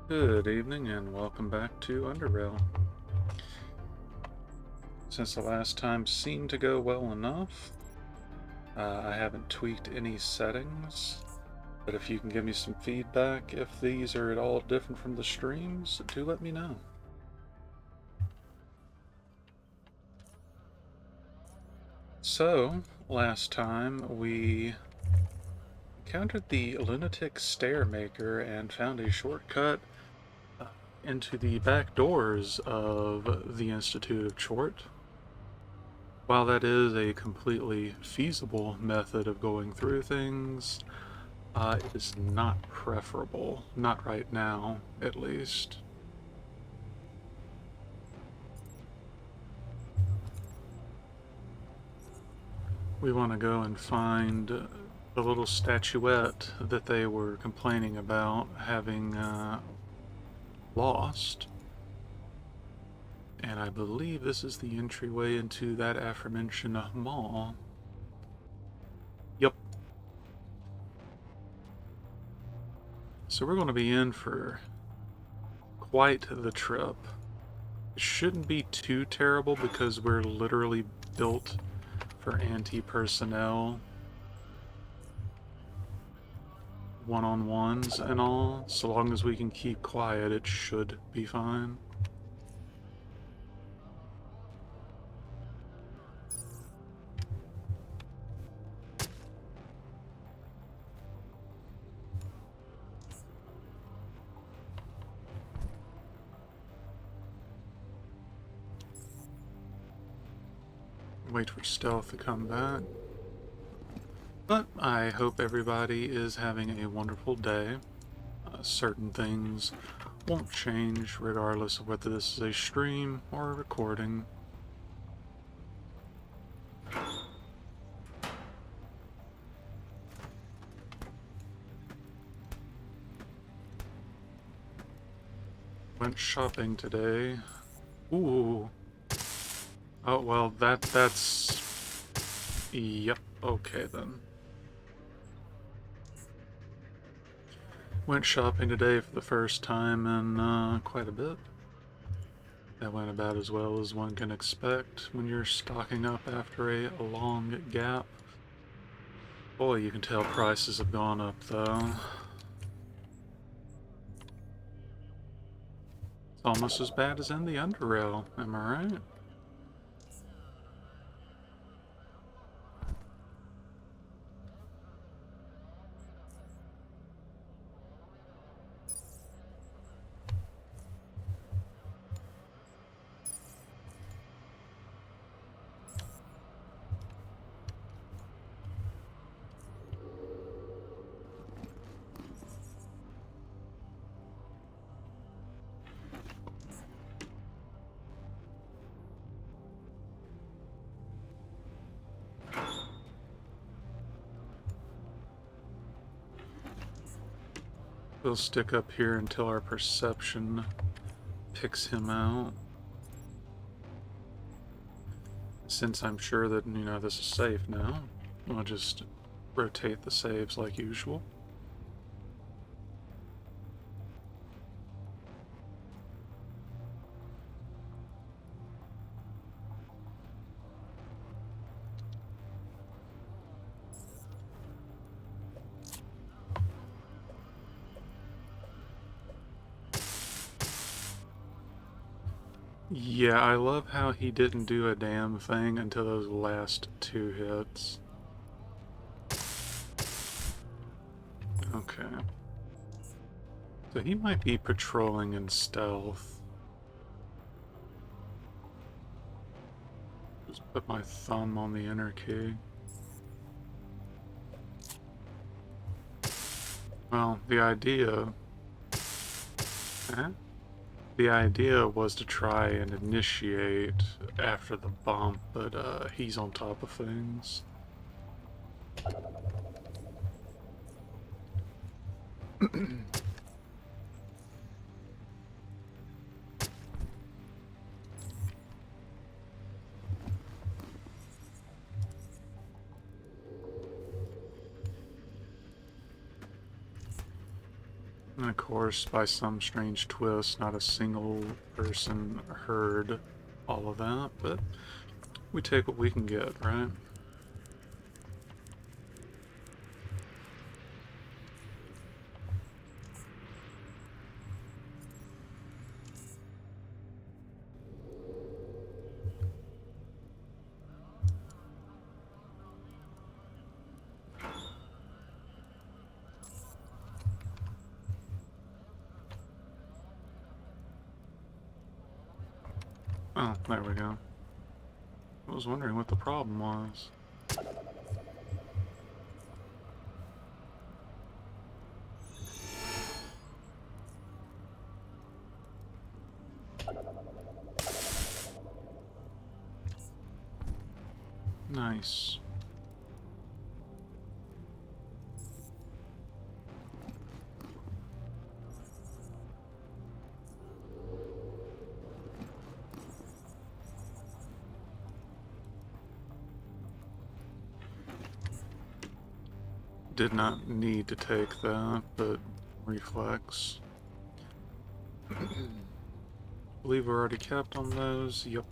Good evening and welcome back to Underrail. Since the last time seemed to go well enough, I haven't tweaked any settings, but if you can give me some feedback if these are at all different from the streams, do let me know. So, last time we encountered the Lunatic Stair Maker and found a shortcut into the back doors of the Institute of Chort. While that is a completely feasible method of going through things, it is not preferable. Not right now, at least. We want to go and find the little statuette that they were complaining about having lost. And I believe this is the entryway into that aforementioned mall. Yep. So we're going to be in for quite the trip. It shouldn't be too terrible because we're literally built for anti-personnel one-on-ones and all. So long as we can keep quiet, it should be fine. Wait for stealth to come back. But I hope everybody is having a wonderful day. Certain things won't change regardless of whether this is a stream or a recording. Went shopping today. Ooh. Oh, well, that's... Yep, okay then. Went shopping today for the first time in quite a bit. That went about as well as one can expect when you're stocking up after a long gap. Boy, you can tell prices have gone up though. It's almost as bad as in the Underrail, am I right? We'll stick up here until our perception picks him out. Since I'm sure that, this is safe now, we'll just rotate the saves like usual. Yeah, I love how he didn't do a damn thing until those last two hits. Okay. So he might be patrolling in stealth. Just put my thumb on the enter key. Well, the idea... The idea was to try and initiate after the bump, but he's on top of things. And of course, by some strange twist, not a single person heard all of that, but we take what we can get, right? Oh, there we go. I was wondering what the problem was. Nice. Did not need to take that, but reflex. Believe we're already capped on those. Yep.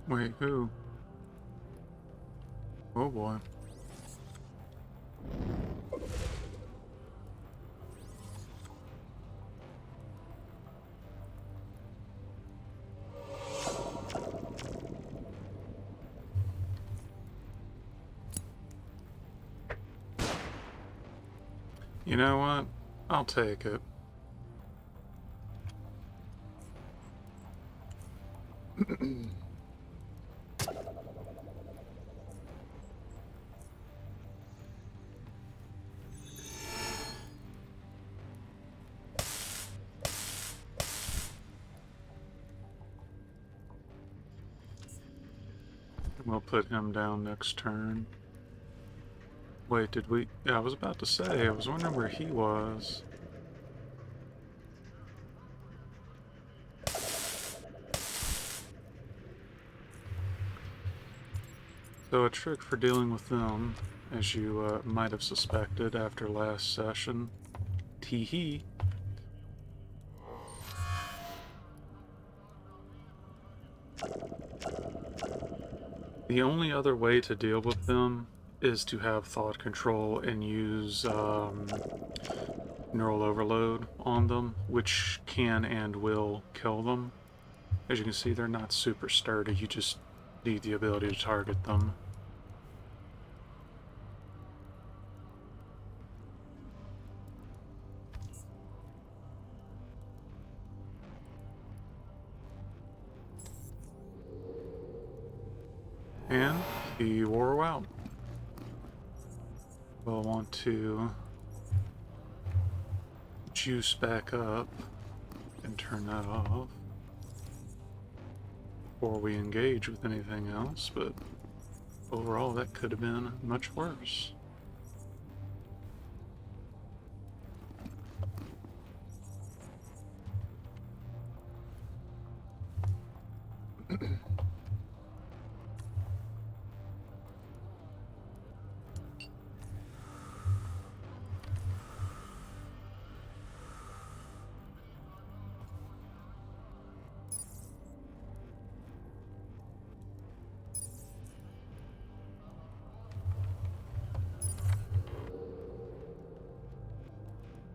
Wait, who? Oh boy. You know what? I'll take it. We'll put him down next turn. Wait, did we? Yeah, I was about to say, I was wondering where he was. So a trick for dealing with them, as you might have suspected after last session, tee-hee. The only other way to deal with them is to have thought control and use neural overload on them, which can and will kill them. As you can see, they're not super sturdy, you just need the ability to target them. And he wore out. We'll want to juice back up and turn that off before we engage with anything else, but overall that could have been much worse.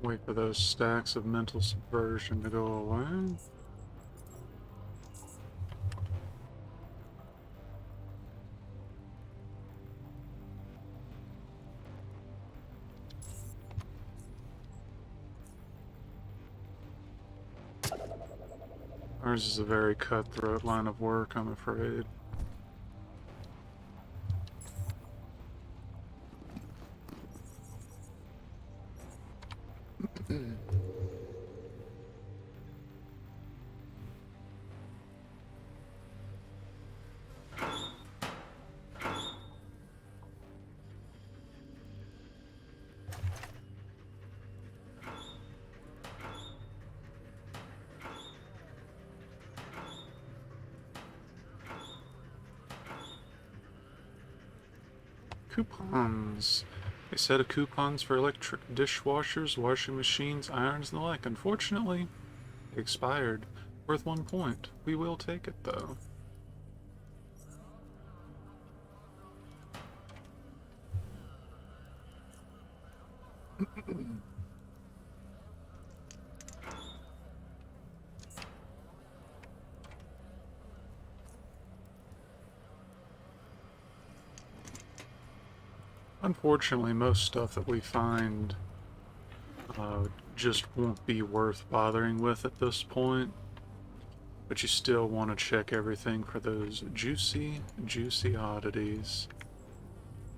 Wait for those stacks of mental subversion to go away. Ours is a very cutthroat line of work, I'm afraid. Coupons. A set of coupons for electric dishwashers, washing machines, irons, and the like. Unfortunately, expired. Worth 1 point. We will take it, though. Unfortunately, most stuff that we find just won't be worth bothering with at this point. But you still want to check everything for those juicy, juicy oddities.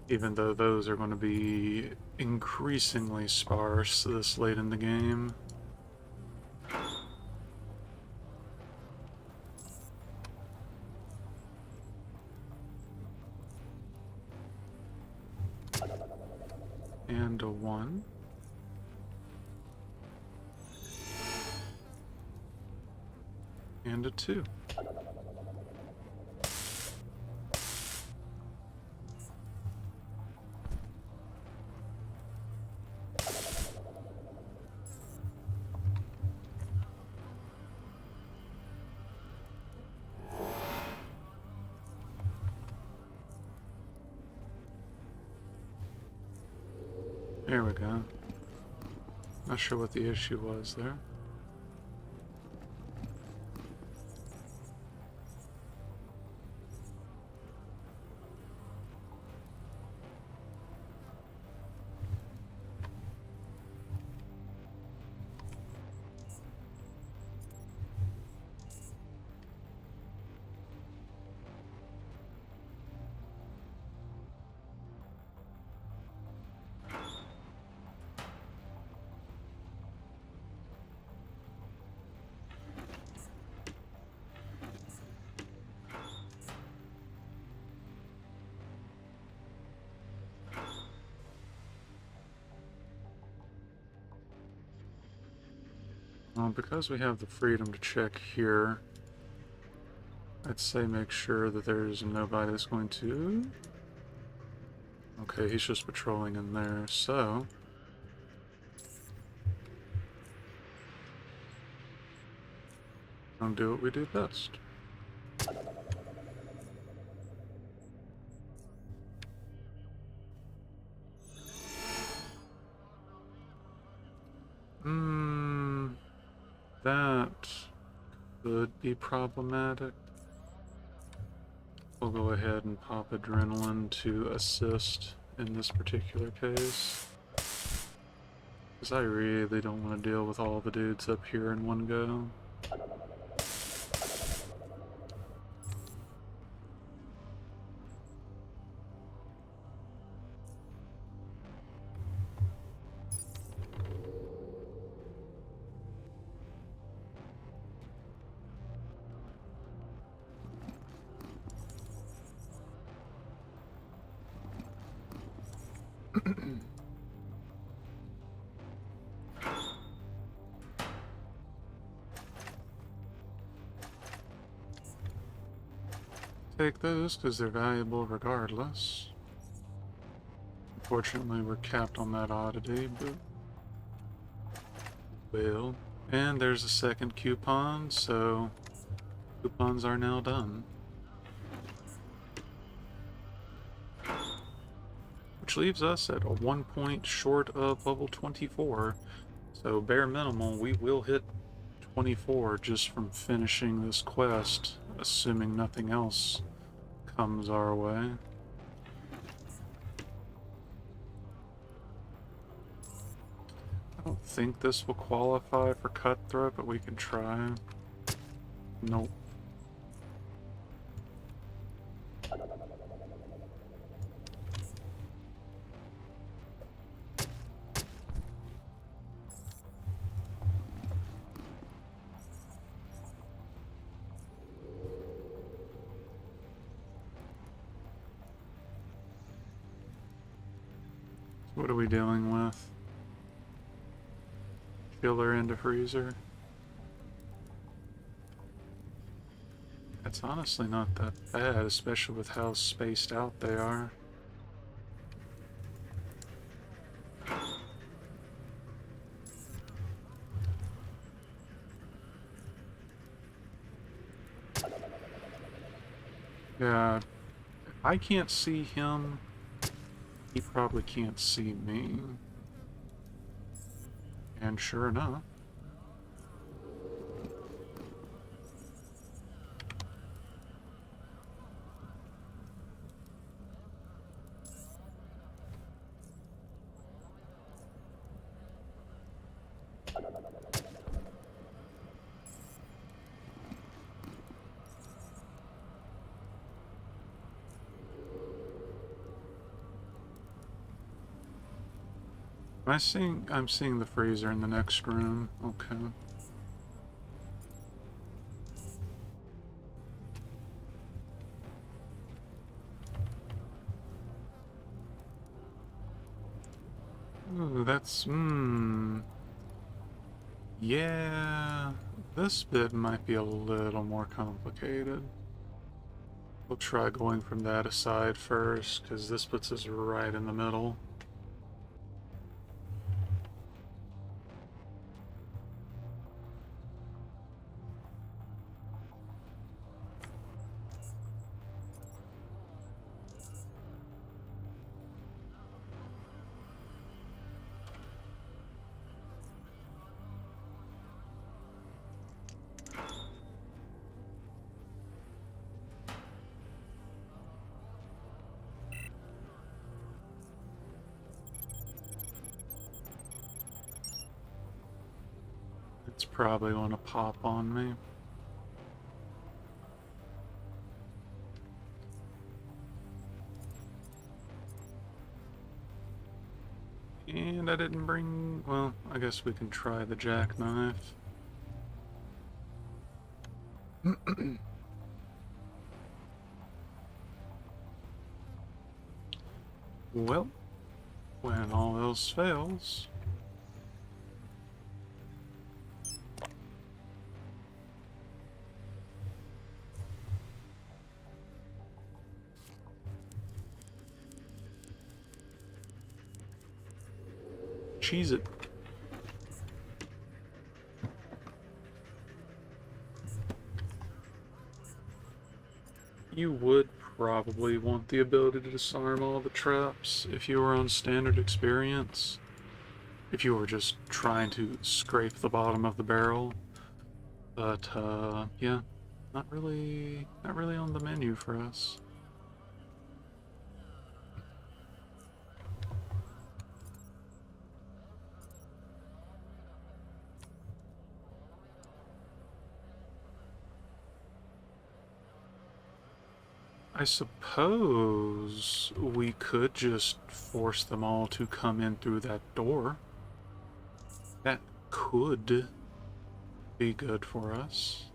Even though those are going to be increasingly sparse this late in the game. And a 1. And a 2. There we go. Not sure what the issue was there. Well, because we have the freedom to check here, I'd say make sure that there's nobody that's going to... Okay, he's just patrolling in there, so... I'll do what we do best. That could be problematic. We'll go ahead and pop adrenaline to assist in this particular case. Because I really don't want to deal with all the dudes up here in one go. Take those because they're valuable regardless. Unfortunately, we're capped on that oddity, but... Well, and there's a second coupon, so coupons are now done. Which leaves us at a 1 point short of level 24. So bare minimum, we will hit 24 just from finishing this quest, assuming nothing else comes our way. I don't think this will qualify for cutthroat, but we can try. Nope. What are we dealing with? Chiller into freezer? That's honestly not that bad, especially with how spaced out they are. Yeah, if I can't see him, he probably can't see me. And sure enough, I'm seeing the freezer in the next room. Okay. Ooh, that's, yeah, this bit might be a little more complicated. We'll try going from that aside first, because this puts us right in the middle. It's probably going to pop on me. And I didn't bring... Well, I guess we can try the jackknife. Well, when all else fails... cheese it. You would probably want the ability to disarm all the traps if you were on standard experience. If you were just trying to scrape the bottom of the barrel. But, yeah, not really on the menu for us. I suppose we could just force them all to come in through that door. That could be good for us.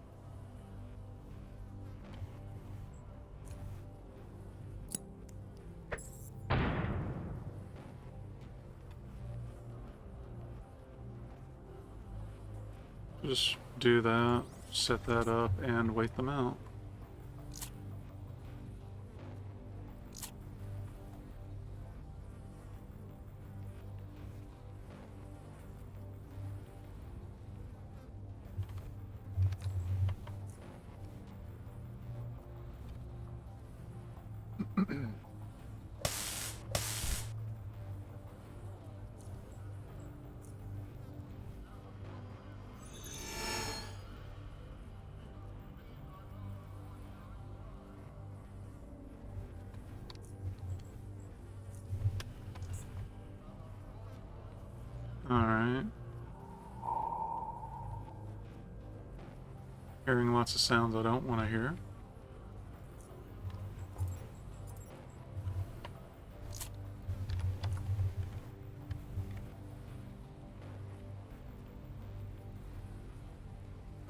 Just do that, set that up, and wait them out. Alright. Hearing lots of sounds I don't want to hear.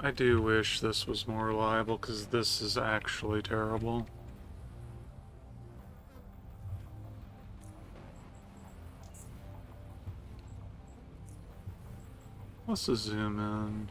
I do wish this was more reliable, because this is actually terrible. Let's zoom in.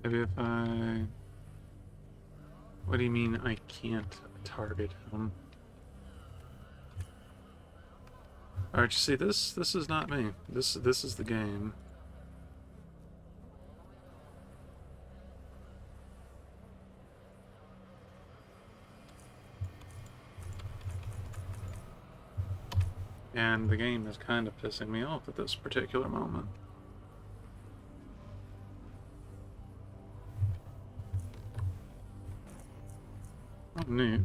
Maybe if I... What do you mean I can't target him? Alright, you see, this is not me. This is the game. And the game is kind of pissing me off at this particular moment. Oh, neat.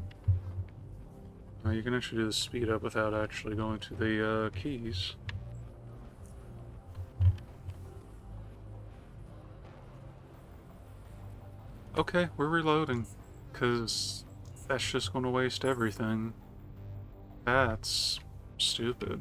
You can actually do the speed up without actually going to the keys. Okay, we're reloading, because that's just going to waste everything. That's stupid.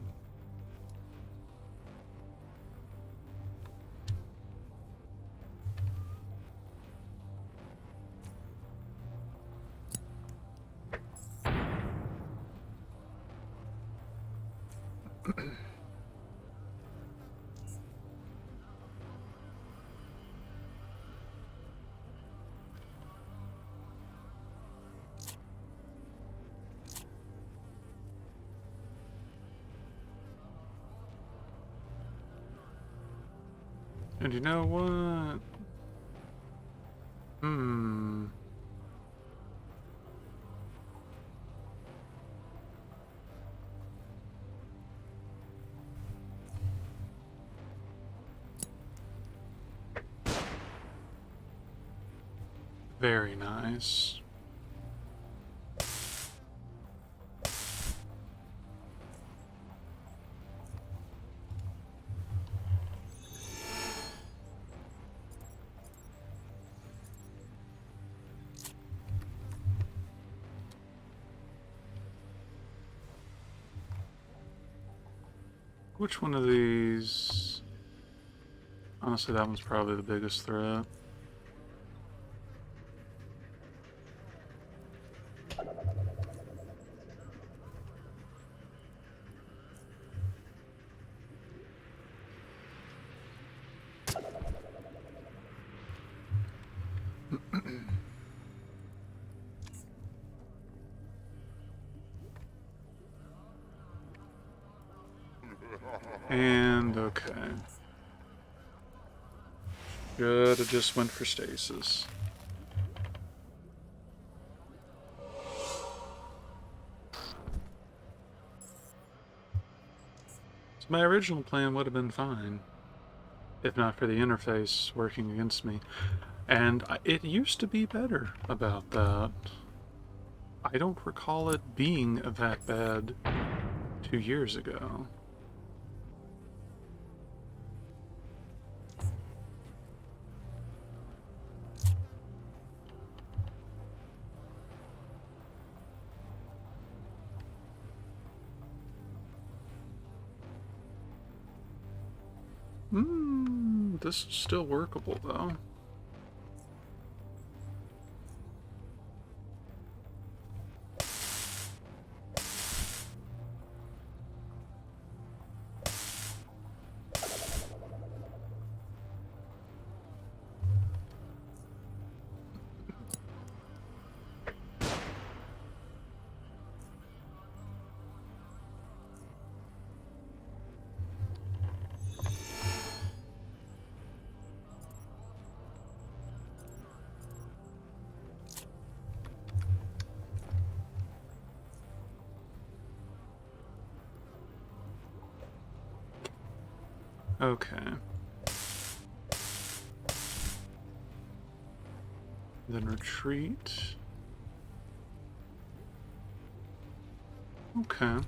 And you know what? Very nice. Which one of these? Honestly, that one's probably the biggest threat. And okay. Good, it just went for stasis. So my original plan would have been fine, if not for the interface working against me. And it used to be better about that. I don't recall it being that bad 2 years ago. This is still workable though. Okay. Then retreat. Okay.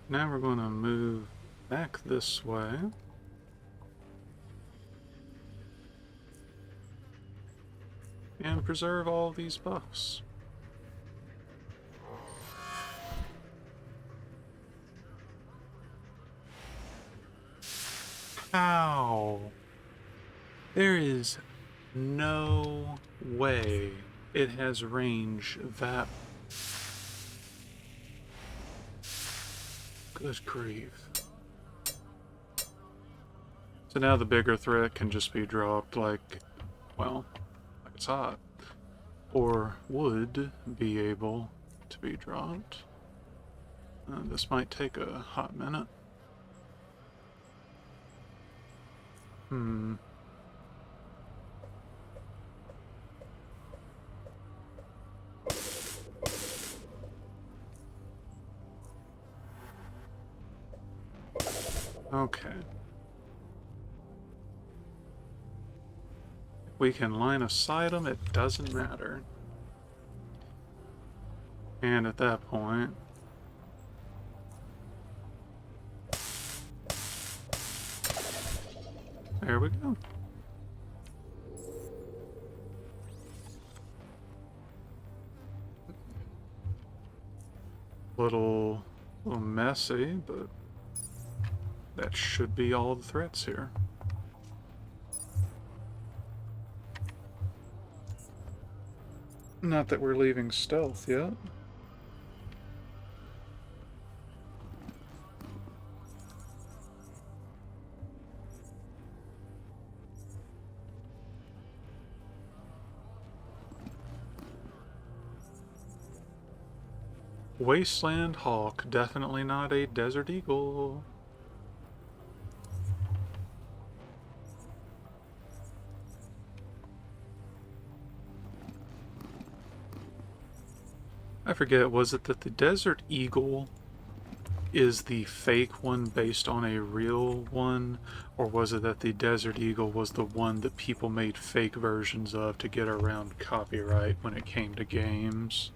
Now we're going to move back this way. And preserve all these buffs. Ow. There is no way it has range that... Good grief. So now the bigger threat can just be dropped like, well, like it's hot. Or would be able to be dropped. This might take a hot minute. Hmm. Okay. If we can line of sight them, it doesn't matter. And at that point... There we go. Little messy, but that should be all the threats here. Not that we're leaving stealth yet. Wasteland hawk, definitely not a desert eagle. I forget, was it that the desert eagle is the fake one based on a real one, or was it that the desert eagle was the one that people made fake versions of to get around copyright when it came to games?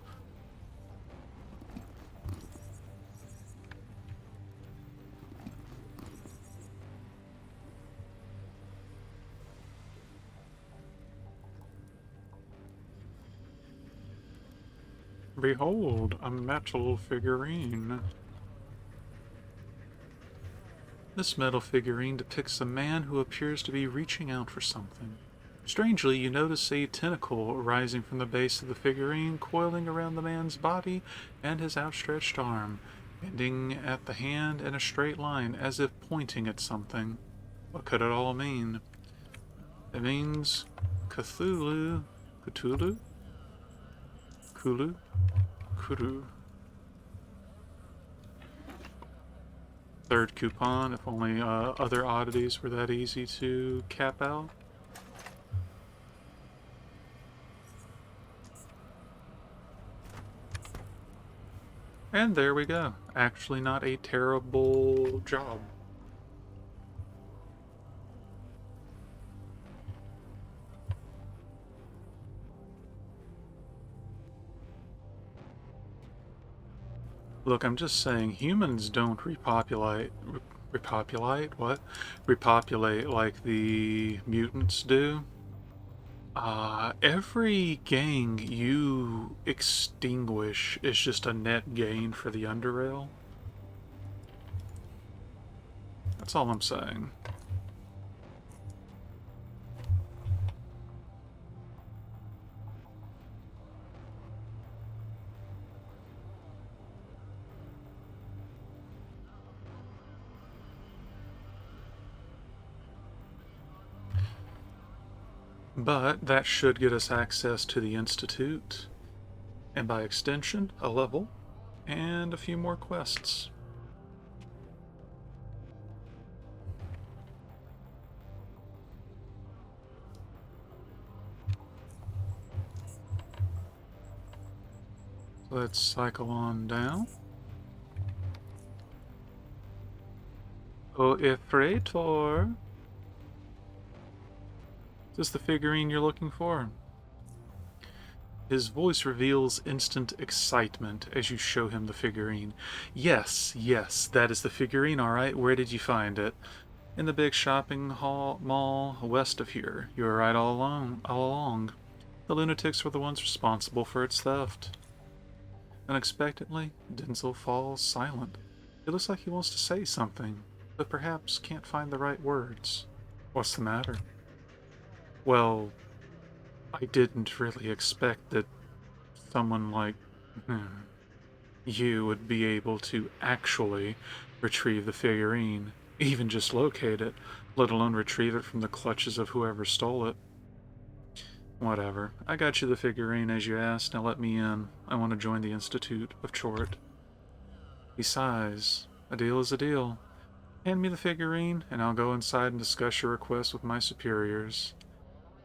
Behold, a metal figurine. This metal figurine depicts a man who appears to be reaching out for something. Strangely, you notice a tentacle rising from the base of the figurine, coiling around the man's body and his outstretched arm, ending at the hand in a straight line, as if pointing at something. What could it all mean? It means Cthulhu. Cthulhu? Kulu? Kuru. Third coupon, if only other oddities were that easy to cap out. And there we go. Actually not a terrible job. Look, I'm just saying, humans don't repopulate... Repopulate? What? Repopulate like the mutants do. Every gang you extinguish is just a net gain for the Underrail. That's all I'm saying. But that should get us access to the Institute, and by extension, a level, and a few more quests. Let's cycle on down. Oh, Ifrator! Is this the figurine you're looking for? His voice reveals instant excitement as you show him the figurine. Yes, yes, that is the figurine, alright. Where did you find it? In the big shopping mall west of here. You were right all along. The Lunatics were the ones responsible for its theft. Unexpectedly, Denzel falls silent. It looks like he wants to say something, but perhaps can't find the right words. What's the matter? Well, I didn't really expect that someone like you would be able to actually retrieve the figurine, even just locate it, let alone retrieve it from the clutches of whoever stole it. Whatever. I got you the figurine as you asked. Now let me in. I want to join the Institute of Chort. He sighs. A deal is a deal. Hand me the figurine, and I'll go inside and discuss your request with my superiors.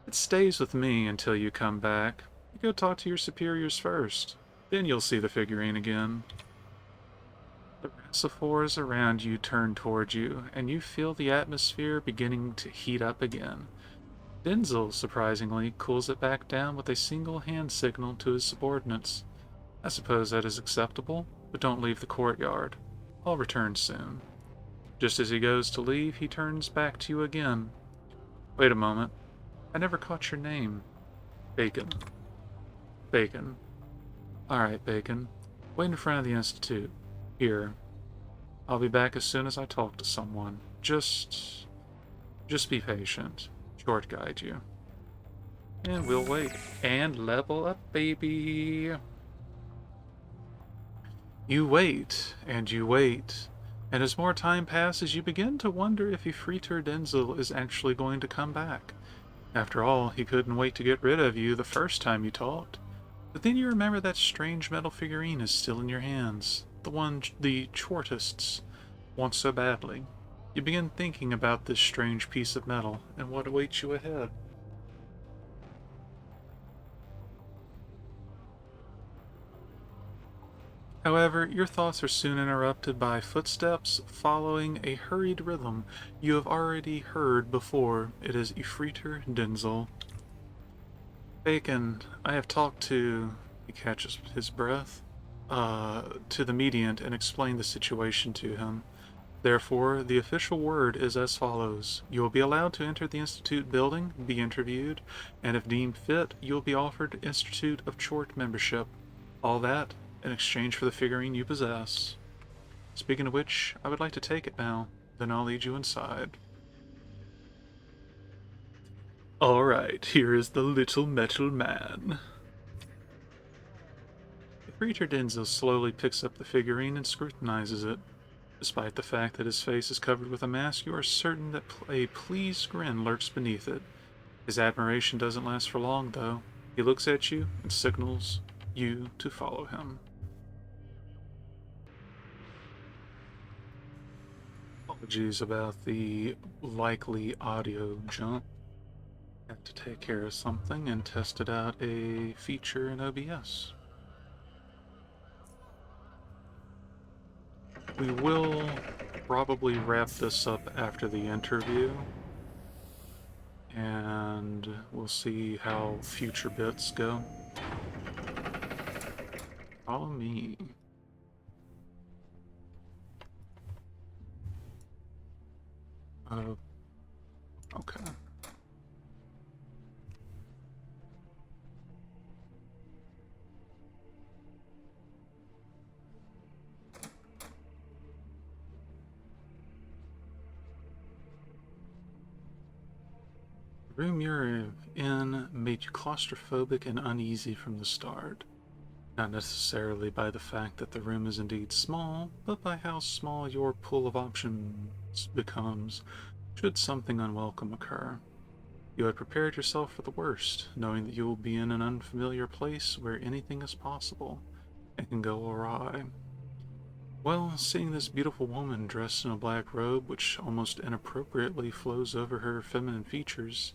It stays with me until you come back. You go talk to your superiors first. Then you'll see the figurine again. The reservoirs around you turn toward you, and you feel the atmosphere beginning to heat up again. Denzel, surprisingly, cools it back down with a single hand signal to his subordinates. I suppose that is acceptable, but don't leave the courtyard. I'll return soon. Just as he goes to leave, he turns back to you again. Wait a moment. I never caught your name. Bacon. Bacon. Alright, Bacon. Wait in front of the Institute. Here. I'll be back as soon as I talk to someone. Just be patient. Short guide you. And we'll wait. And level up, baby. You wait, and you wait. And as more time passes, you begin to wonder if Ifritar Denzel is actually going to come back. After all, he couldn't wait to get rid of you the first time you talked. But then you remember that strange metal figurine is still in your hands. The one the Chortists want so badly. You begin thinking about this strange piece of metal and what awaits you ahead. However, your thoughts are soon interrupted by footsteps following a hurried rhythm you have already heard before. It is Ifritar Denzel. Bacon, I have talked to... He catches his breath. To the mediant and explained the situation to him. Therefore, the official word is as follows. You will be allowed to enter the Institute building, be interviewed, and if deemed fit, you will be offered Institute of Chort membership. All that in exchange for the figurine you possess. Speaking of which, I would like to take it now. Then I'll lead you inside. Alright, here is the little metal man. Ifritar Denzel slowly picks up the figurine and scrutinizes it. Despite the fact that his face is covered with a mask, you are certain that a pleased grin lurks beneath it. His admiration doesn't last for long, though. He looks at you and signals you to follow him. Apologies about the likely audio jump. Had to take care of something and tested out a feature in OBS. We will probably wrap this up after the interview, and we'll see how future bits go. Follow me. Okay. The room you're in made you claustrophobic and uneasy from the start. Not necessarily by the fact that the room is indeed small, but by how small your pool of options becomes should something unwelcome occur. You had prepared yourself for the worst, knowing that you will be in an unfamiliar place where anything is possible and can go awry. Well, seeing this beautiful woman dressed in a black robe which almost inappropriately flows over her feminine features,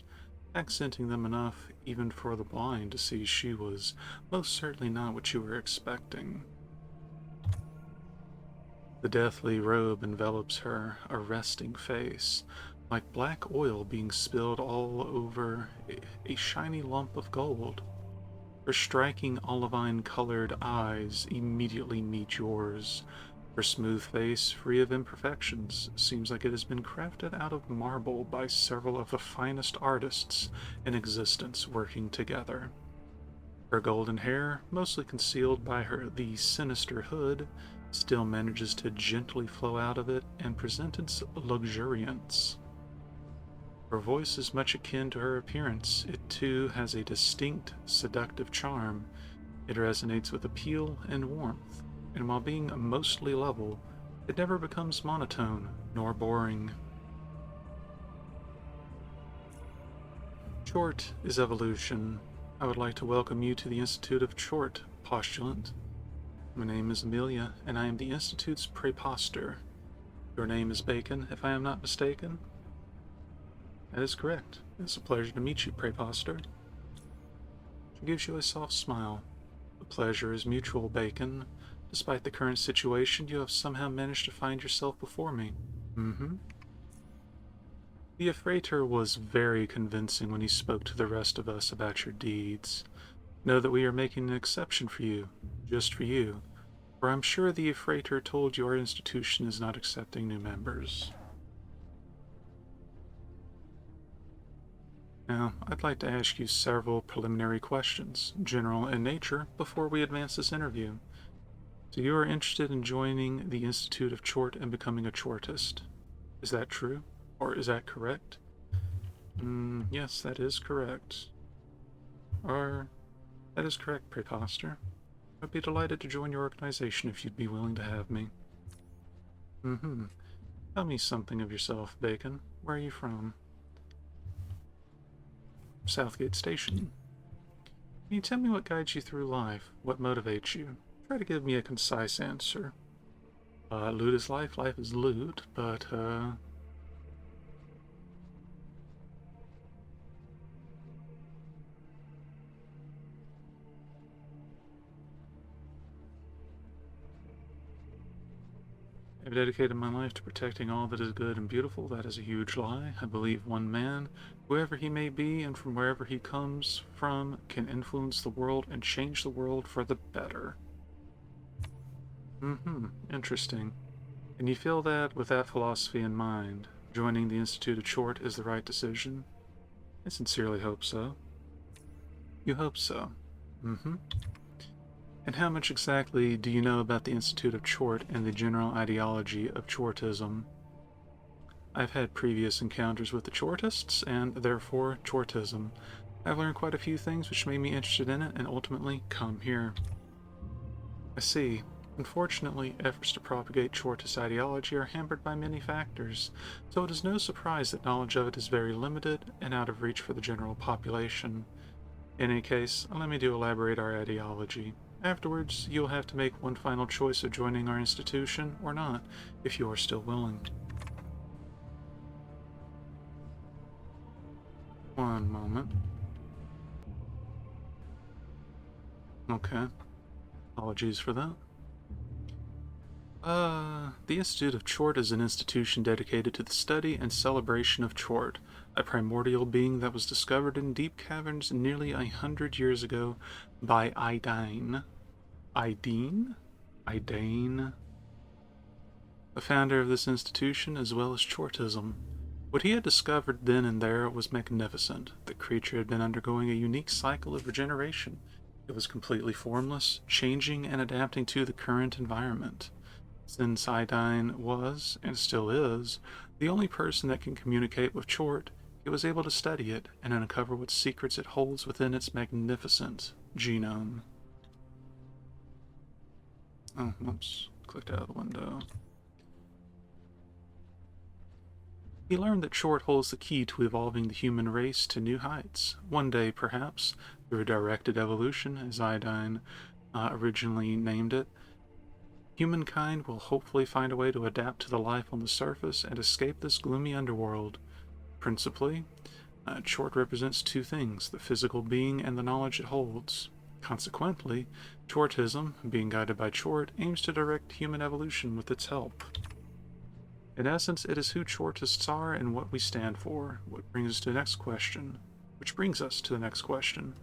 accenting them enough even for the blind to see she was most certainly not what you were expecting. The deathly robe envelops her arresting face, like black oil being spilled all over a shiny lump of gold. Her striking olivine-colored eyes immediately meet yours. Her smooth face, free of imperfections, seems like it has been crafted out of marble by several of the finest artists in existence working together. Her golden hair, mostly concealed by the sinister hood, still manages to gently flow out of it and present its luxuriance. Her voice is much akin to her appearance. It too has a distinct, seductive charm. It resonates with appeal and warmth, and while being mostly level, it never becomes monotone nor boring. Chort is evolution. I would like to welcome you to the Institute of Chort, postulant. My name is Amelia, and I am the Institute's praepostor. Your name is Bacon, if I am not mistaken? That is correct. It's a pleasure to meet you, praepostor. She gives you a soft smile. The pleasure is mutual, Bacon. Despite the current situation, you have somehow managed to find yourself before me. Mm-hmm. The Affrater was very convincing when he spoke to the rest of us about your deeds. Know that we are making an exception for you, just for you, for I'm sure the Affrater told you our institution is not accepting new members. Now, I'd like to ask you several preliminary questions, general in nature, before we advance this interview. So you are interested in joining the Institute of Chort and becoming a Chortist. Is that true? Or is that correct? Yes, that is correct. Or, that is correct, Praepostor. I'd be delighted to join your organization if you'd be willing to have me. Mm-hmm. Tell me something of yourself, Bacon. Where are you from? Southgate Station. Can you tell me what guides you through life? What motivates you? Try to give me a concise answer. Loot is life, life is loot, but, I've dedicated my life to protecting all that is good and beautiful. That is a huge lie. I believe one man, whoever he may be and from wherever he comes from, can influence the world and change the world for the better. Interesting. And you feel that, with that philosophy in mind, joining the Institute of Chort is the right decision? I sincerely hope so. You hope so? And how much exactly do you know about the Institute of Chort and the general ideology of Chortism? I've had previous encounters with the Chortists, and therefore Chortism. I've learned quite a few things which made me interested in it and ultimately come here. I see. Unfortunately, efforts to propagate Chortist ideology are hampered by many factors, so it is no surprise that knowledge of it is very limited and out of reach for the general population. In any case, allow me to elaborate our ideology. Afterwards, you'll have to make one final choice of joining our institution or not, if you are still willing. One moment. Okay. Apologies for that. The Institute of Chort is an institution dedicated to the study and celebration of Chort, a primordial being that was discovered in deep caverns nearly 100 years ago by Idane. Idane? The founder of this institution, as well as Chortism. What he had discovered then and there was magnificent. The creature had been undergoing a unique cycle of regeneration. It was completely formless, changing and adapting to the current environment. Since Idine was, and still is, the only person that can communicate with Chort, he was able to study it and uncover what secrets it holds within its magnificent genome. Oh, whoops. Clicked out of the window. He learned that Chort holds the key to evolving the human race to new heights. One day, perhaps, through directed evolution, as Idine originally named it, humankind will hopefully find a way to adapt to the life on the surface and escape this gloomy underworld. Principally, Chort represents two things, the physical being and the knowledge it holds. Consequently, Chortism, being guided by Chort, aims to direct human evolution with its help. In essence, it is who Chortists are and what we stand for, which brings us to the next question.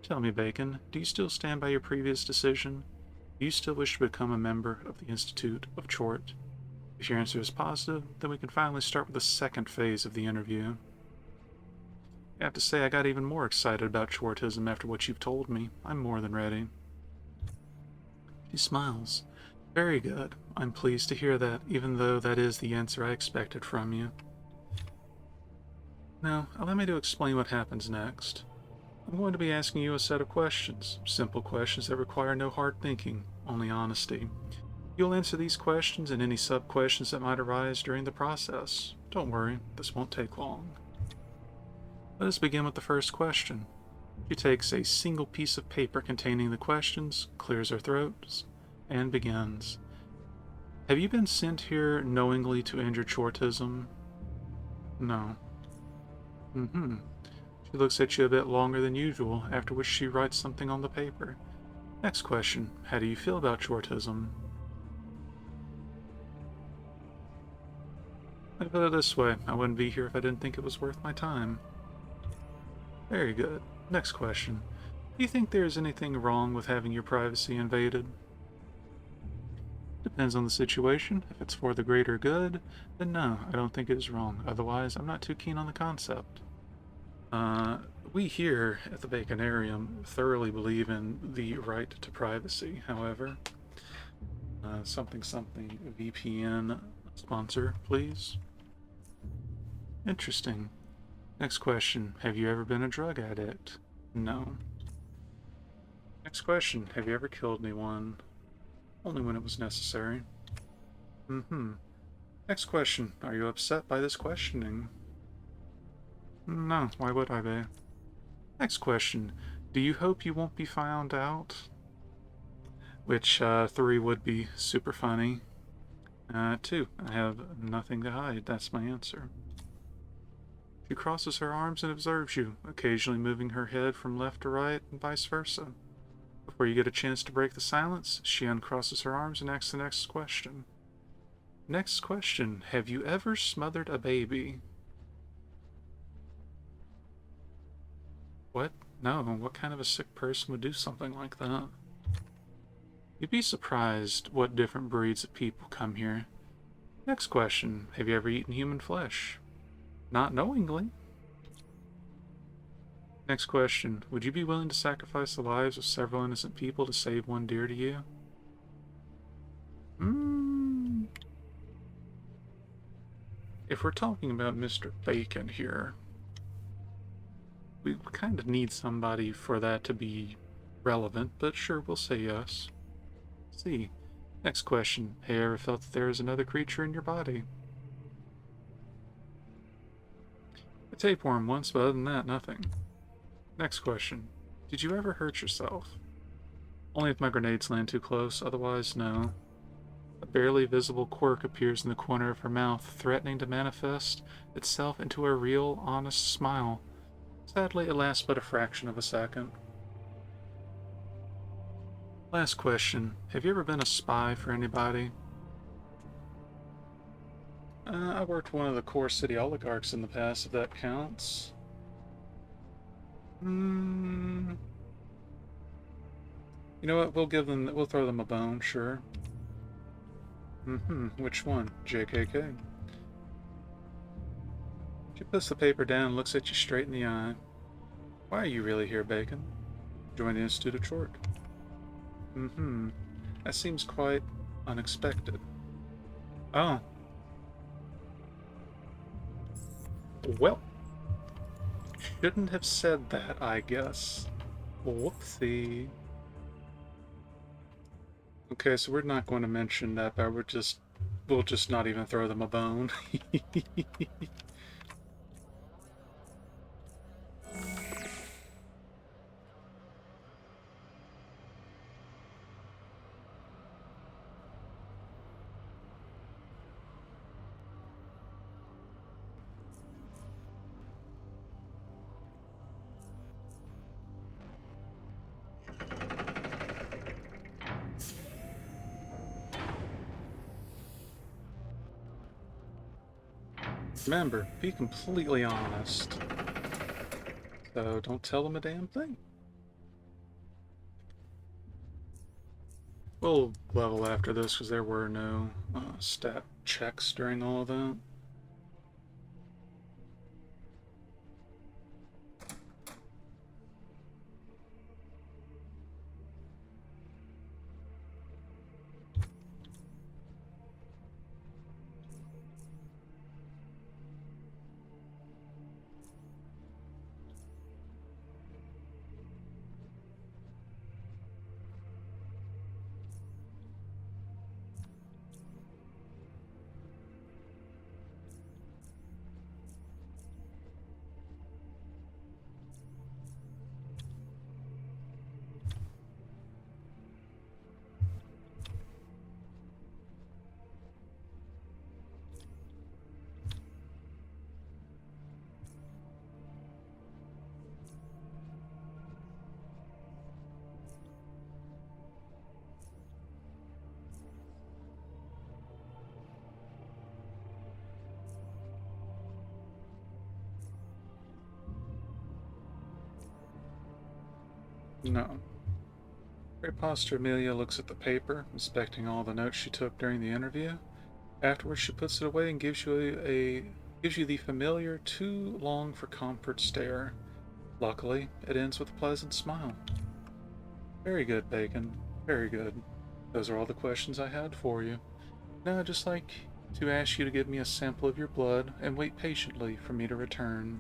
Tell me, Bacon, do you still stand by your previous decision? Do you still wish to become a member of the Institute of Chort? If your answer is positive, then we can finally start with the second phase of the interview. I have to say I got even more excited about Chortism after what you've told me. I'm more than ready. He smiles. Very good. I'm pleased to hear that, even though that is the answer I expected from you. Now, allow me to explain what happens next. I'm going to be asking you a set of questions, simple questions that require no hard thinking, only honesty. You'll answer these questions and any sub-questions that might arise during the process. Don't worry, this won't take long. Let us begin with the first question. She takes a single piece of paper containing the questions, clears her throat, and begins. Have you been sent here knowingly to end your chortism? No. Mm-hmm. She looks at you a bit longer than usual, after which she writes something on the paper. Next question. How do you feel about chortism? I'd put it this way. I wouldn't be here if I didn't think it was worth my time. Very good. Next question. Do you think there is anything wrong with having your privacy invaded? Depends on the situation. If it's for the greater good, then no, I don't think it is wrong. Otherwise, I'm not too keen on the concept. We here at the Baconarium thoroughly believe in the right to privacy, however. Something VPN sponsor, please. Interesting. Next question. Have you ever been a drug addict? No. Next question. Have you ever killed anyone? Only when it was necessary. Mm-hmm. Next question. Are you upset by this questioning? No, why would I be? Next question. Do you hope you won't be found out? Which, 3 would be super funny. 2. I have nothing to hide. That's my answer. She crosses her arms and observes you, occasionally moving her head from left to right and vice versa. Before you get a chance to break the silence, she uncrosses her arms and asks the next question. Next question. Have you ever smothered a baby? What? No, what kind of a sick person would do something like that? You'd be surprised what different breeds of people come here. Next question. Have you ever eaten human flesh? Not knowingly. Next question. Would you be willing to sacrifice the lives of several innocent people to save one dear to you? If we're talking about Mr. Bacon here, we kind of need somebody for that to be relevant, but sure, we'll say yes. See. Next question. Have you ever felt that there is another creature in your body? A tapeworm once, but other than that, nothing. Next question. Did you ever hurt yourself? Only if my grenades land too close, otherwise no. A barely visible quirk appears in the corner of her mouth, threatening to manifest itself into a real, honest smile. Sadly, it lasts but a fraction of a second. Last question. Have you ever been a spy for anybody? I worked one of the core city oligarchs in the past, if that counts. You know what? We'll throw them a bone, sure. Which one? JKK. She puts the paper down and looks at you straight in the eye. Why are you really here, Bacon? Join the Institute of Chort. That seems quite unexpected. Oh. Well. Shouldn't have said that, I guess. Whoopsie. Okay, so we're not going to mention that, but we'll just not even throw them a bone. Remember, be completely honest. So don't tell them a damn thing. We'll level after this because there were no stat checks during all of that. No. Great posture Amelia looks at the paper, inspecting all the notes she took during the interview. Afterwards, she puts it away and gives you the familiar too long for comfort stare. Luckily, it ends with a pleasant smile. Very good, Bacon. Very good. Those are all the questions I had for you. Now I'd just like to ask you to give me a sample of your blood and wait patiently for me to return.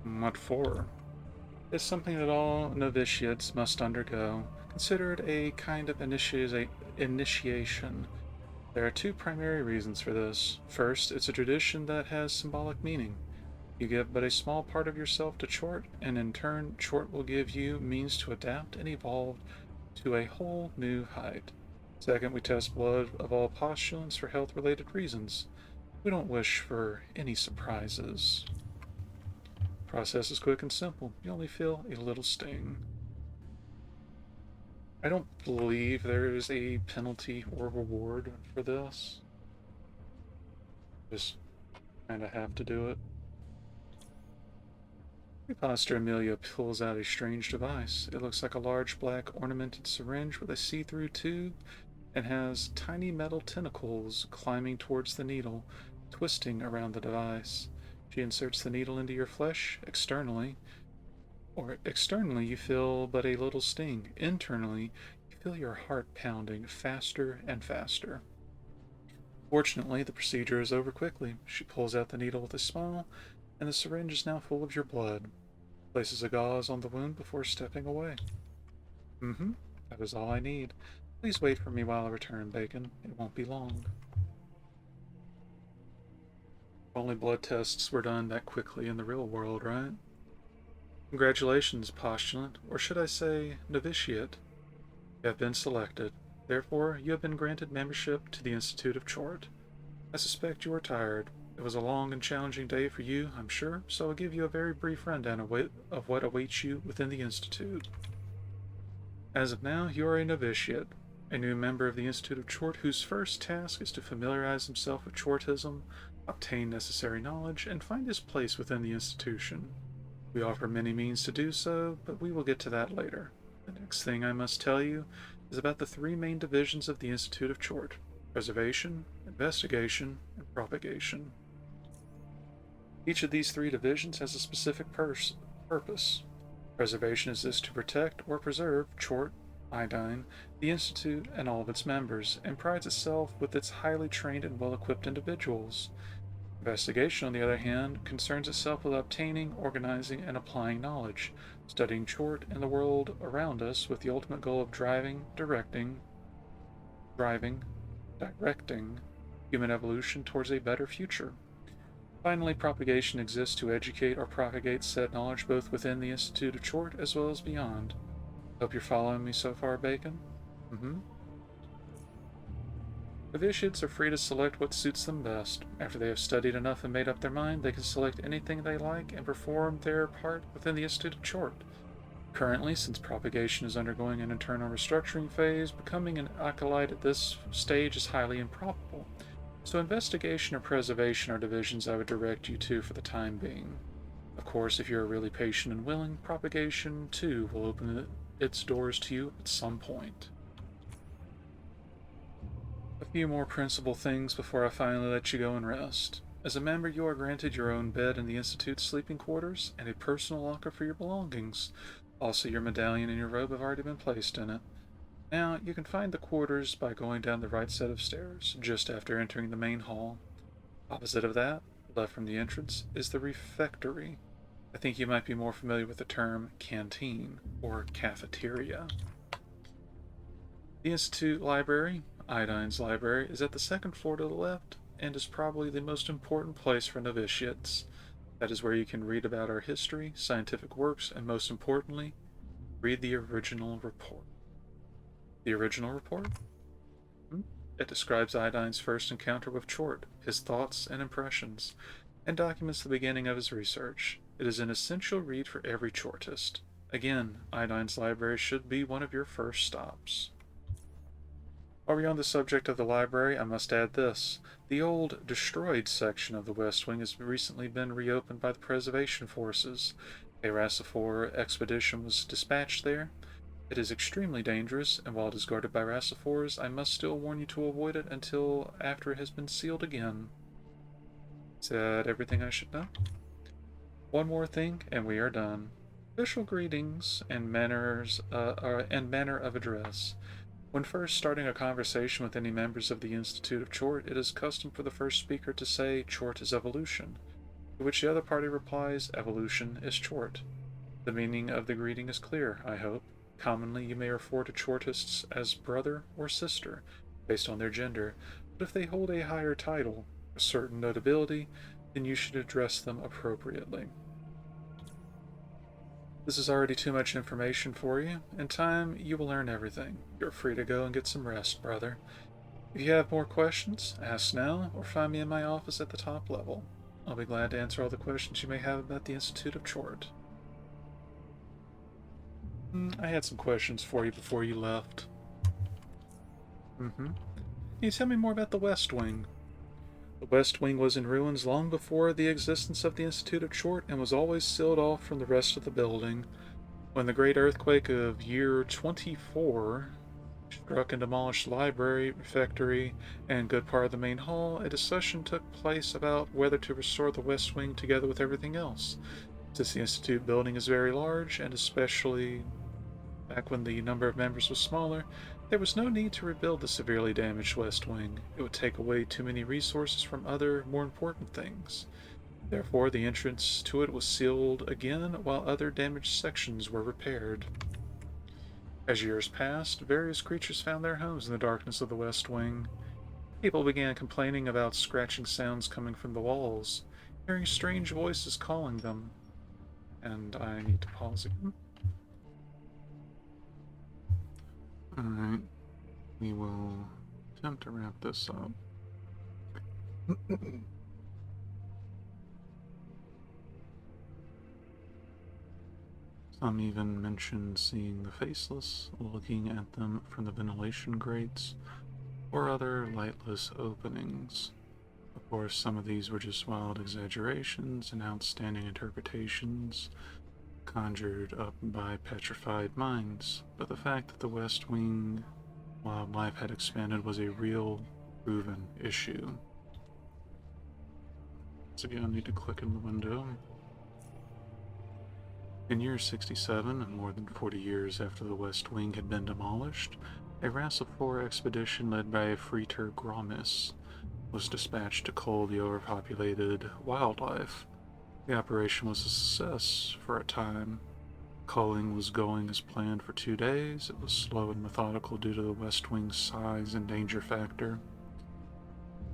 What for? It's something that all novitiates must undergo, considered a kind of initiation. There are two primary reasons for this. First, it's a tradition that has symbolic meaning. You give but a small part of yourself to Chort, and in turn, Chort will give you means to adapt and evolve to a whole new height. Second, we test blood of all postulants for health related reasons. We don't wish for any surprises. Process is quick and simple. You only feel a little sting. I don't believe there is a penalty or reward for this. Just kind of have to do it. Pastor Amelia pulls out a strange device. It looks like a large black ornamented syringe with a see-through tube and has tiny metal tentacles climbing towards the needle, twisting around the device. She inserts the needle into your flesh externally, or externally you feel but a little sting. Internally, you feel your heart pounding faster and faster. Fortunately, the procedure is over quickly. She pulls out the needle with a smile, and the syringe is now full of your blood. Places a gauze on the wound before stepping away. Mm-hmm. That is all I need. Please wait for me while I return, Bacon. It won't be long. Only blood tests were done that quickly in the real world, right? Congratulations, postulant, or should I say, novitiate. You have been selected. Therefore, you have been granted membership to the Institute of Chort. I suspect you are tired. It was a long and challenging day for you, I'm sure, so I'll give you a very brief rundown of what awaits you within the Institute. As of now, you are a novitiate, a new member of the Institute of Chort whose first task is to familiarize himself with Chortism, obtain necessary knowledge, and find his place within the institution. We offer many means to do so, but we will get to that later. The next thing I must tell you is about the three main divisions of the Institute of Chort: preservation, investigation, and propagation. Each of these three divisions has a specific purpose. Preservation exists to protect or preserve Chort, Iodine, the Institute, and all of its members, and prides itself with its highly trained and well-equipped individuals. Investigation, on the other hand, concerns itself with obtaining, organizing, and applying knowledge, studying Chort and the world around us with the ultimate goal of driving directing human evolution towards a better future. Finally, propagation exists to educate or propagate said knowledge both within the Institute of Chort as well as beyond. Hope you're following me so far, Bacon? Mm-hmm. Novitiates are free to select what suits them best. After they have studied enough and made up their mind, they can select anything they like and perform their part within the Institute of Chort. Currently, since propagation is undergoing an internal restructuring phase, becoming an acolyte at this stage is highly improbable. So investigation or preservation are divisions I would direct you to for the time being. Of course, if you are really patient and willing, propagation, too, will open its doors to you at some point. A few more principal things before I finally let you go and rest. As a member, you are granted your own bed in the Institute's sleeping quarters and a personal locker for your belongings. Also, your medallion and your robe have already been placed in it. Now, you can find the quarters by going down the right set of stairs, just after entering the main hall. Opposite of that, left from the entrance, is the refectory. I think you might be more familiar with the term canteen or cafeteria. The Institute Library, Iodine's library, is at the second floor to the left and is probably the most important place for novitiates. That is where you can read about our history, scientific works, and most importantly, read the original report. The original report? It describes Iodine's first encounter with Chort, his thoughts and impressions, and documents the beginning of his research. It is an essential read for every Chortist. Again, Iodine's library should be one of your first stops. While we're on the subject of the library, I must add this. The old, destroyed section of the West Wing has recently been reopened by the preservation forces. A Rassifor expedition was dispatched there. It is extremely dangerous, and while it is guarded by Rassifors, I must still warn you to avoid it until after it has been sealed again. Is that everything I should know? One more thing, and we are done. Official greetings and manner of address. When first starting a conversation with any members of the Institute of Chort, it is custom for the first speaker to say, "Chort is evolution," to which the other party replies, "Evolution is Chort." The meaning of the greeting is clear, I hope. Commonly, you may refer to Chortists as brother or sister, based on their gender, but if they hold a higher title, a certain notability, then you should address them appropriately. This is already too much information for you. In time, you will learn everything. You're free to go and get some rest, brother. If you have more questions, ask now or find me in my office at the top level. I'll be glad to answer all the questions you may have about the Institute of Chort. I had some questions for you before you left. Can you tell me more about the West Wing? The West Wing was in ruins long before the existence of the Institute of Chort and was always sealed off from the rest of the building. When the great earthquake of year 24 struck and demolished the library, refectory, and good part of the main hall, a discussion took place about whether to restore the West Wing together with everything else. Since the Institute building is very large, and especially back when the number of members was smaller, there was no need to rebuild the severely damaged West Wing. It would take away too many resources from other, more important things. Therefore, the entrance to it was sealed again while other damaged sections were repaired. As years passed, various creatures found their homes in the darkness of the West Wing. People began complaining about scratching sounds coming from the walls, hearing strange voices calling them. And I need to pause again. Alright, we will attempt to wrap this up. Some even mentioned seeing the faceless, looking at them from the ventilation grates, or other lightless openings. Of course, some of these were just wild exaggerations and outstanding interpretations conjured up by petrified minds, but the fact that the West Wing wildlife had expanded was a real, proven issue. So again, I need to click in the window. In year 67, and more than 40 years after the West Wing had been demolished, a Rassifor expedition led by a Freeter Gromis was dispatched to cull the overpopulated wildlife. The operation was a success for a time. Culling was going as planned for 2 days. It was slow and methodical due to the West Wing's size and danger factor.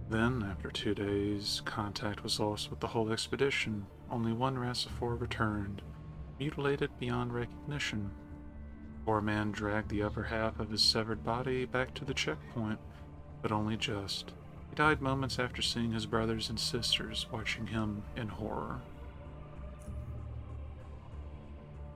Then, after 2 days, contact was lost with the whole expedition. Only one Rassifor returned, mutilated beyond recognition. Poor man dragged the upper half of his severed body back to the checkpoint, but only just. He died moments after seeing his brothers and sisters watching him in horror.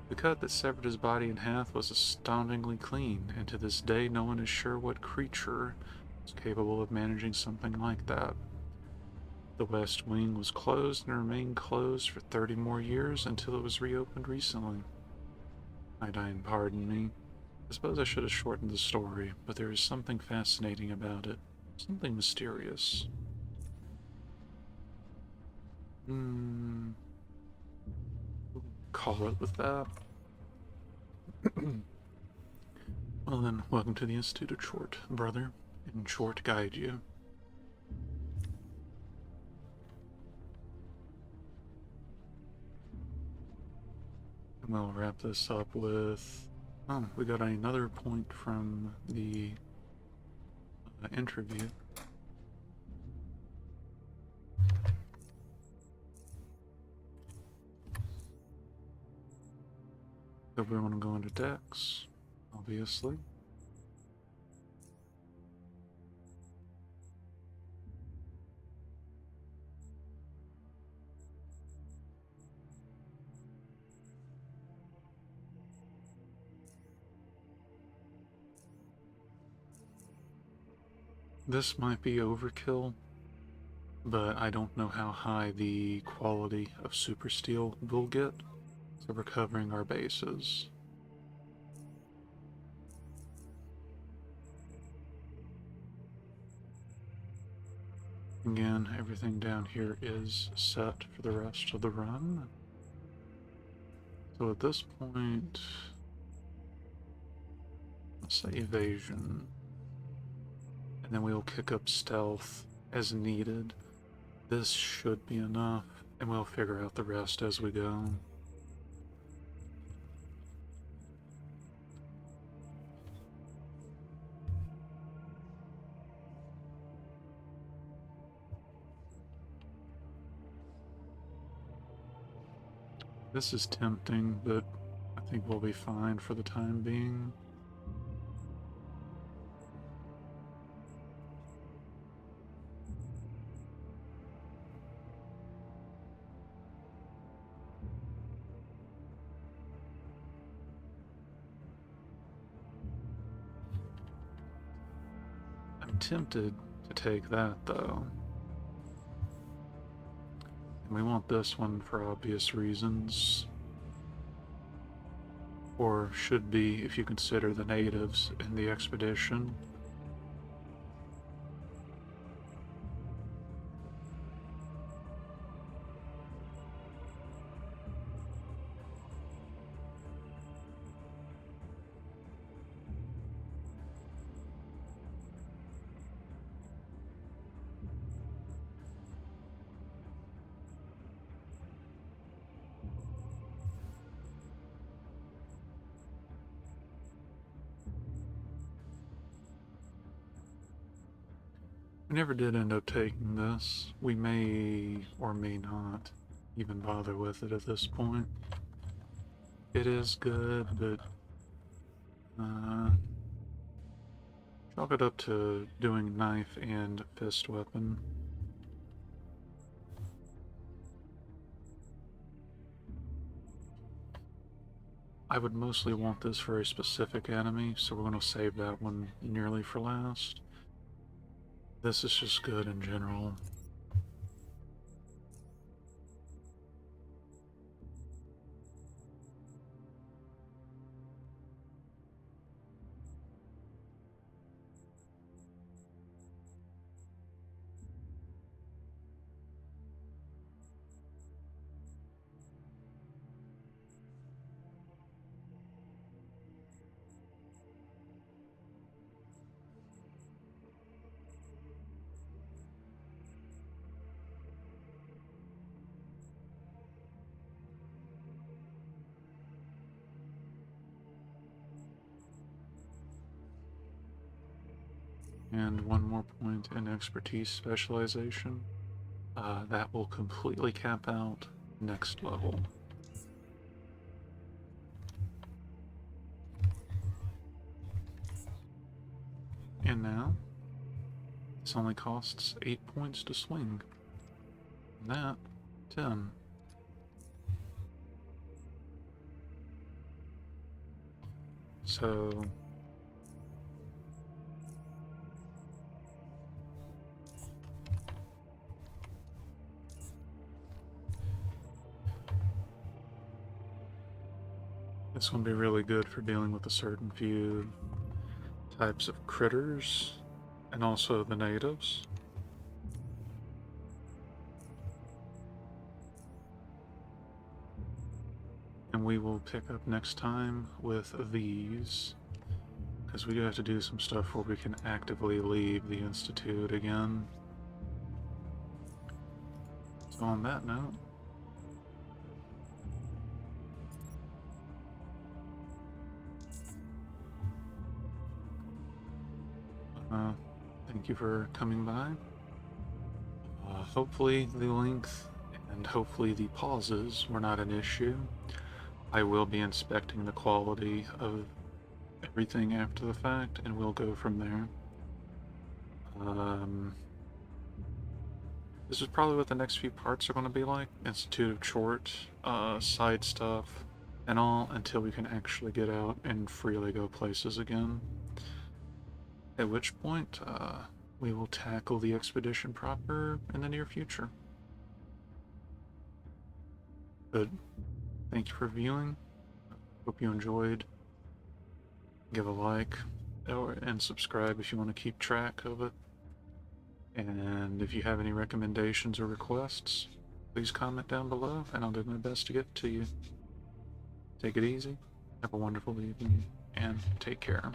The cut that severed his body in half was astoundingly clean, and to this day no one is sure what creature was capable of managing something like that. The West Wing was closed and remained closed for 30 more years until it was reopened recently. Pardon me. I suppose I should have shortened the story, but there is something fascinating about it. Something mysterious. Call it with that. Well then, welcome to the Institute of Chort, brother, and Chort guide you. And we'll wrap this up with... Oh, we got another point from the interview. So we want to go into Dex, obviously. This might be overkill, but I don't know how high the quality of Super Steel will get. So we're covering our bases. Again, everything down here is set for the rest of the run. So at this point, let's say evasion. And then we'll kick up stealth as needed. This should be enough, and we'll figure out the rest as we go. This is tempting, but I think we'll be fine for the time being. I'm tempted to take that, though. And we want this one for obvious reasons. Or should be if you consider the natives in the expedition. We never did end up taking this. We may or may not even bother with it at this point. It is good, but chalk it up to doing knife and fist weapon. I would mostly want this for a specific enemy, so we're going to save that one nearly for last. This is just good in general. And one more point in expertise specialization. That will completely cap out next level. And now, this only costs 8 points to swing. And that, 10. So this will be really good for dealing with a certain few types of critters and also the natives. And we will pick up next time with these, because we do have to do some stuff where we can actively leave the Institute again. So on that note, thank you for coming by. Hopefully the length and hopefully the pauses were not an issue. I will be inspecting the quality of everything after the fact, and we'll go from there. This is probably what the next few parts are going to be like. Institute of Chort, side stuff, and all, until we can actually get out and freely go places again. At which point, we will tackle the expedition proper in the near future. But Thank you for viewing. Hope you enjoyed. Give a like and subscribe if you want to keep track of it. And if you have any recommendations or requests, please comment down below and I'll do my best to get to you. Take it easy. Have a wonderful evening and take care.